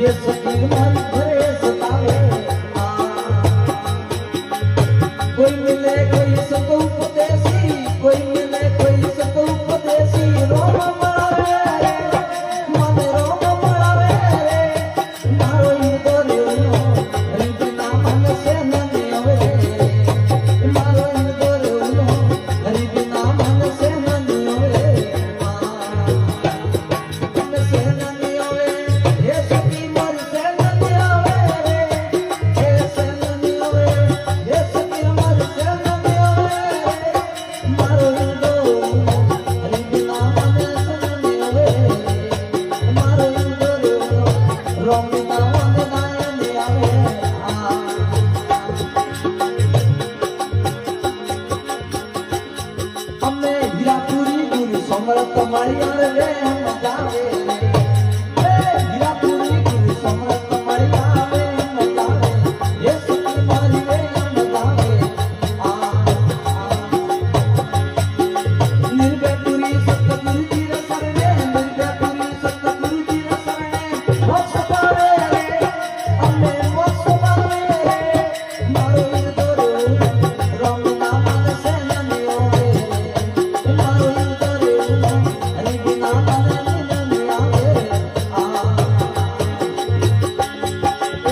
ये सखी मन भरे सतावे कोई मिले कोई सको उपदेशी कोई मिले कोई सको उपदेशी रोम मळावे मन रोम मळावे मारो ईदो रेवनो हरिबिना मन से नने आवे मारो ईदो रेवनो हरिबिना मन से नने आवे मन से नने आवे ये सखी मन से नने आवे ये से नने आवे ये सखी मन से नने आवे मारो ईदो हरिबिना मन से नने आवे मारो ईदो रेवनो रोमिना मन नायने आवे हमने हीरापुरी गुरु समरथ मारिया रे हम जावे हीरापुरी गुरु समरथ मारिया रे हम जावे ये सखी मारी रे हम जावे निर्भयपुरी सतगुरु जी रे शरणे निर्भयपुरी सतगुरु जी रे शरणे मोक्ष पावे रे हमने मोक्ष पावे मारो ईदो रेवनो रोमिना मन से नने आवे मारो ईदो रेवनो हरिबिना मन से नने आवे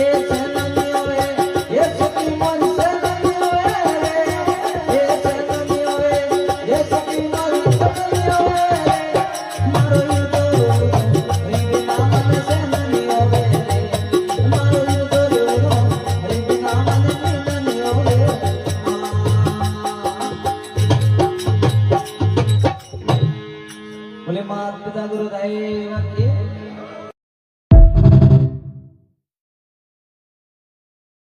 ये से नने आवे ये सखी मन से नने आवे ये से नने आवे ये सखी मन से नने आवे मारो ईदो रेवनो हरिबिना मन से नने आवे मारो ईदो रेवनो हरिबिना मन से नने आवे बोले मात पिता गुरुदेव की